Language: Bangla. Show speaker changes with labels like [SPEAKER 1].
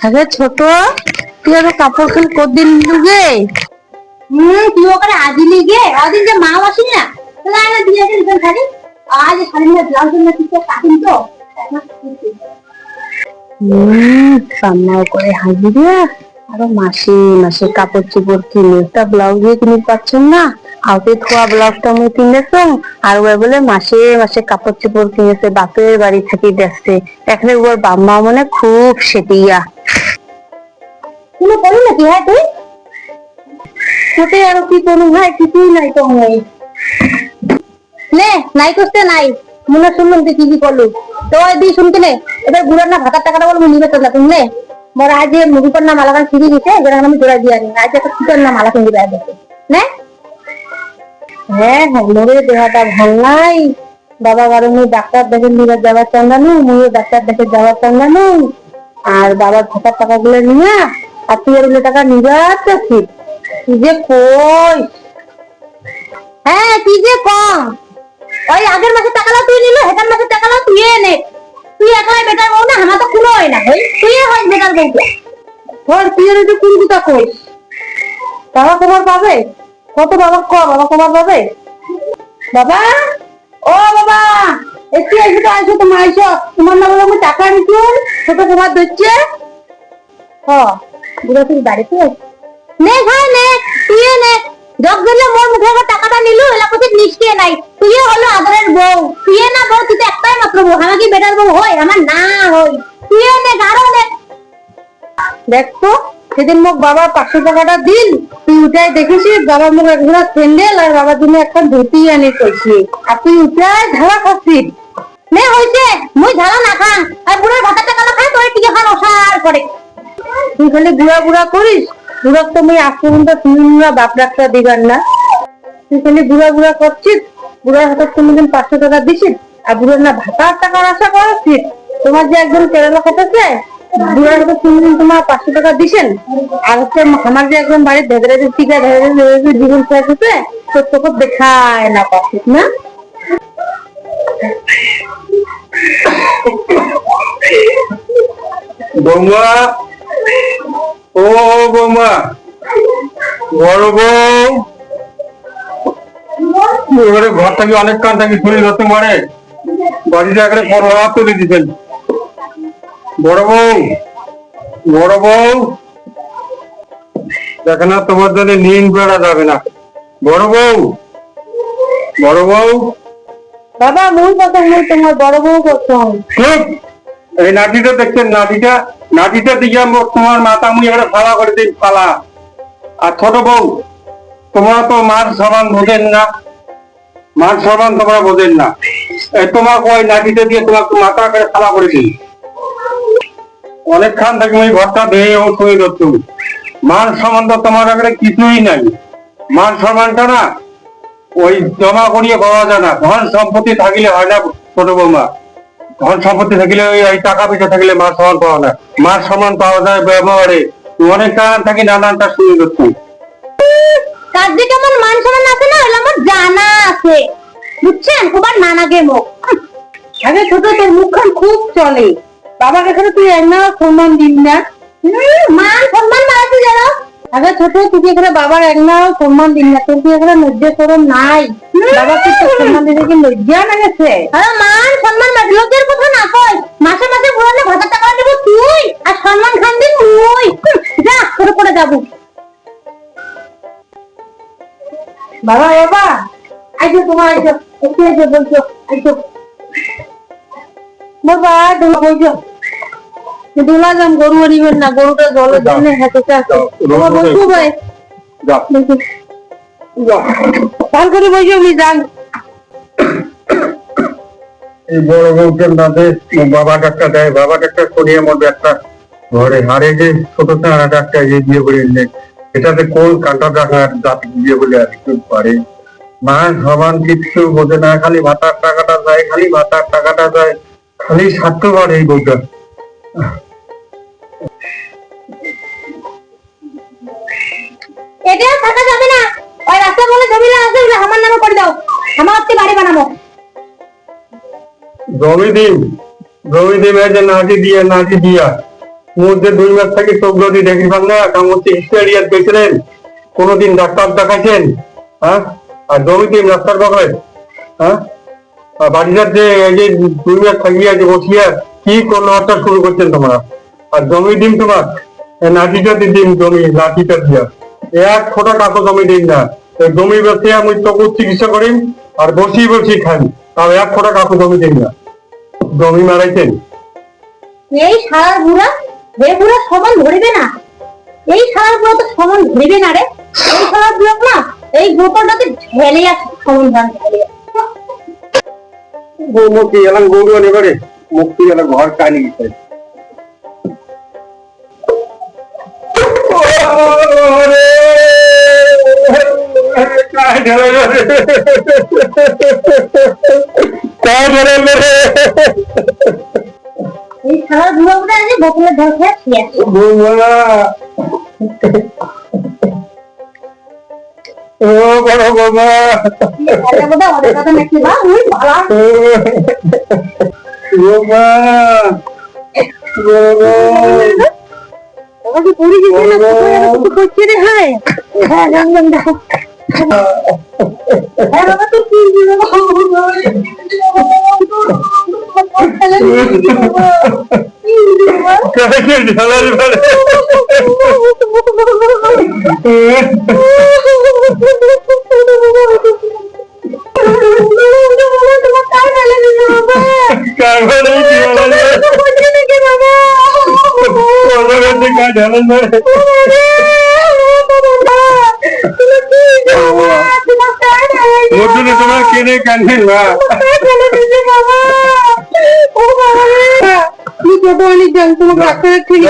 [SPEAKER 1] আরে ছোট, তুই আরো কাপড় খালি কদিন লুগে?
[SPEAKER 2] তুই ওখানে আজিলি গে ওদিন যে মা আসি না তাহলে আনা দিয়ে দিন শাড়ি আজ শাড়ি না ব্লাউজ না কিছু কাটিং তো
[SPEAKER 1] রান্না করে হাজিরা আরো মাসে মাসে কাপড় চোপড় কিনে একটা ব্লাউজ কিনে পাচ্ছেন না। হাতে ধোয়া ব্লাউজটা আমি কিনেছ আর ওই বলে মাসে মাসে কাপড় চোপড় কিনেছে, বাপের বাড়ি থেকে দেখছে। এখানে ওর বাম্মা মনে খুব সেটিয়া।
[SPEAKER 2] তুমি করো নাকি? হ্যাঁ তুই
[SPEAKER 1] কোথায় আরো কি করুন ভাই, কিছুই নাই তো নাই।
[SPEAKER 2] নে নাই করতে নাই মনে শুনলাম তুই কি কি করলু তো ওই দিয়ে শুনতে নে এবার বুড়ার না ভাতার টাকাটা বলবো নিবে তো না তুমি নে মোর আজ যে মুড়িপর না মালাখান ছিঁড়ে গেছে যেটা আমি জোড়া দিয়ে আনি আজ একটা সুতার না মালা কিনতে বাইরে দেখে নে।
[SPEAKER 1] হ্যাঁ হ্যাঁ, মোরে দেহাটা ভাল নাই। বাবা বারণে ডাক্তার দেখে নিয়ে যাওয়ার চান্দানু, মুয়ে ডাক্তার দেখে যাওয়ার চান্দানু। আর বাবার ভাতার টাকাগুলো নিয়ে আর তুই এর টাকা নিবার ঠিক তুই যে কই।
[SPEAKER 2] হ্যাঁ কি যে কম ওই আগের মাসে টাকালা তুই নিল হেটার মাসে টাকালা তুই এনে তুই একলাই বেটার বউ না আমার তো কোনো হয় না ওই তুই হয় বেটার বউ
[SPEAKER 1] তোর তুই এর কোন কথা কই? বাবা তোমার পাবে কত? বাবা ক বাবা তোমার পাবে? বাবা, ও বাবা, একটু এসে তো আসো, তোমার আইসো। তোমার না বলে আমি টাকা নিতুন, ছোট তোমার দিচ্ছে। হ, বুড়া তুই বাড়িতে
[SPEAKER 2] নে ভাই নে তুই নে জগ দিলে মোর মুখে আবার টাকাটা নিলু এলা কিছু নিশ্চয় নাই তুই হলো আদরের বউ তুই না বউ তুই তো একটাই মাত্র বউ আমার কি বেটার বউ হয় আমার না হয় তুই নে গাড়ো নে।
[SPEAKER 1] দেখতো সেদিন মোক বাবা 500 টাকাটা দিল, তুই উঠাই দেখেছিস বাবা মোক একজোড়া স্যান্ডেল আর বাবার জন্য একটা ধুতি আনি কইছি, আর তুই উঠাই ধারা খাচ্ছিস।
[SPEAKER 2] নে হইছে মুই ঝালা না খান আর বুড়ার ভাতা টাকা না খাই তোর টিকে খান অসার করে
[SPEAKER 1] তুই খালি বুড়া বুড়া করিস। বুড়া তো মুই আজ পর্যন্ত তুই বাপ ডাক্তার দিবার না। তুই খালি বুড়া বুড়া করছিস, বুড়ার হাতে কোনোদিন 500 টাকা দিছিস আর বুড়ার না ভাতার টাকার আশা করছিস। তোমার যে একজন কেরালা খেতেছে বুড়ার হাতে কোনোদিন তোমার 500 টাকা দিছেন, আর হচ্ছে আমার যে একজন বাড়ির ধেদরাদের টিকা ধেদরাদের জীবন শেষ হচ্ছে তোর তোকে দেখায় না পাচ্ছিস না।
[SPEAKER 3] বৌমা, ও বৌমা, বড় বউ, এবারে ঘর থেকে অনেক কান থাকি শুনি ধরতে মারে বাড়িতে একটা বড় হাত তুলে দিতেন। বড় বউ, বড় বউ, দেখে না তোমার জন্য নিন বেড়া যাবে না। বড় বউ, বড় বউ,
[SPEAKER 1] বাবা মুই কথা মুই তোমার বড় বউ করতাম।
[SPEAKER 3] চুপ! এই নাটিটা দেখছেন, নাটিটা নাটিটা দিয়ে তোমার মাথা মুই এবারে ফালা করে দিই ফালা। আর ছোট বউ, তোমরা তো মান সম্মান বোঝেন না, মান সম্মান তোমরা বোঝেন না। তোমাকে ওই নাটিটা দিয়ে তোমাকে মাথা করে ফালা করে দিই। অনেকক্ষণ থেকে ওই ঘরটা ধুয়ে ও শুয়ে ধরত। মান সম্মান তো তোমার আগে কিছুই নাই। মান সম্মানটা না ওই জমা করিয়ে পাওয়া যায় না। ধন সম্পত্তি থাকিলে হয় না ছোট বৌমা। ধন সম্পত্তি থাকলে ওই টাকা পয়সা থাকলে মান সম্মান পাওয়া না। মান সম্মান পাওয়া যায় ব্যবহারে। অনেক কারণ থাকি নানানটা শুনে করছি।
[SPEAKER 2] কার দিকে আমার মান সম্মান আছে না হলো আমার জানা আছে বুঝছেন তোমার নানাকে মুখ
[SPEAKER 1] আগে ছোট তোর মুখখান খুব চলে, বাবাকে এখানে তুই একনা সম্মান দিন না।
[SPEAKER 2] মান সম্মান মারাতে জানো
[SPEAKER 1] আগে ছোট তুই এখানে বাবার একনা সম্মান দিন না, তোর কি এখানে লজ্জা করম নাই? বাবাকে তো সম্মান দিতে কি লজ্জা না গেছে?
[SPEAKER 2] আরে মান সম্মান লজ্জার কথা না কই মাসে মাসে বুড়ালে ভাতা টাকা দেব তুই আর সম্মান খান দিন তুই যা করে করে যাবো।
[SPEAKER 1] বাবা বাবা আইসো, তোমার আইসো, একটু এসে বলছো আইসো বাবা, তোমার বলছো দোলা যাম গরু আনিবেন না, গরুটা জলের জন্য হাতে চাচ্ছে। তোমার বলছো ভাই ভাল করে বলছো আমি যান।
[SPEAKER 3] এই বড় বউটার নাতে বাবা ডাক্তার দেয়, বাবা ডাক্তার করিয়ে মধ্যে একটা ঘরে হারে যে ছোট ডাক্তার যে বিয়ে করে নিলেন, এটাতে কোন কাঁটা ডাক্তার জাতি বিয়ে বলে আসতে পারে? মান সমান কিচ্ছু বোঝে না, খালি ভাতার টাকাটা যায়, খালি ভাতার টাকাটা যায়, খালি স্বার্থপর এই বউটা।
[SPEAKER 2] এটা থাকা যাবে না ওই রাস্তা বলে জমিটা আছে আমার নামে করে দাও আমার হাতে বাড়ি বানাবো।
[SPEAKER 3] জমি দিন যে নাটি দিয়া মধ্যে 2 মাস থেকে চোখ যদি দেখি পান না, কেমন চিকিৎসা গেছিলেন, কোনোদিন ডাক্তার দেখাইছেন? হ্যাঁ, আর জমিতে ডাক্তার পাবেন? হ্যাঁ, আর বাড়িতে এই যে 2 মাস থাকিয়া যে বসিয়া কি করলো একটা শুরু করছেন তোমরা? আর জমি দিন তোমার নাটিটা দিন, জমি লাঠিটা দিয়া 1 ফোঁটা টাকা জমি দিন না। এই জমি বেঁচে আমি তোকে চিকিৎসা করি আর বসি খাই, তাও 1 ফোঁটা টাকা জমি দিন না। জমি মারাইছেন।
[SPEAKER 2] এই শালার বুড়া, হে বুড়া সমান ধরিবে না, এই শালার বুড়া তো সমান ধরিবে না রে। এই শালার বুড়া না এই গোপনটাকে ঢেলে আছে, সমান ধান ঢেলে
[SPEAKER 3] মুক্তি এলাম গরু এবারে মুক্তি এলাম ঘর কানি গেছে।
[SPEAKER 2] এই শালার বুড়া বুড়া আছে গোপনের ঢেল খেয়ে শুয়ে আছে।
[SPEAKER 3] ও বড় বাবা,
[SPEAKER 2] ওদের কথা নাকি বা ওই ভালা আমাকে পড়ে গেছে না, কিছু করছে রে। হ্যাঁ হ্যাঁ জানলাম, দেখো হ্যাঁ বাবা তুই কি দিল
[SPEAKER 3] তোমার কেনে কান্দেন না?
[SPEAKER 1] ছোট অনেক জানতো, ডাক্তারের থেকে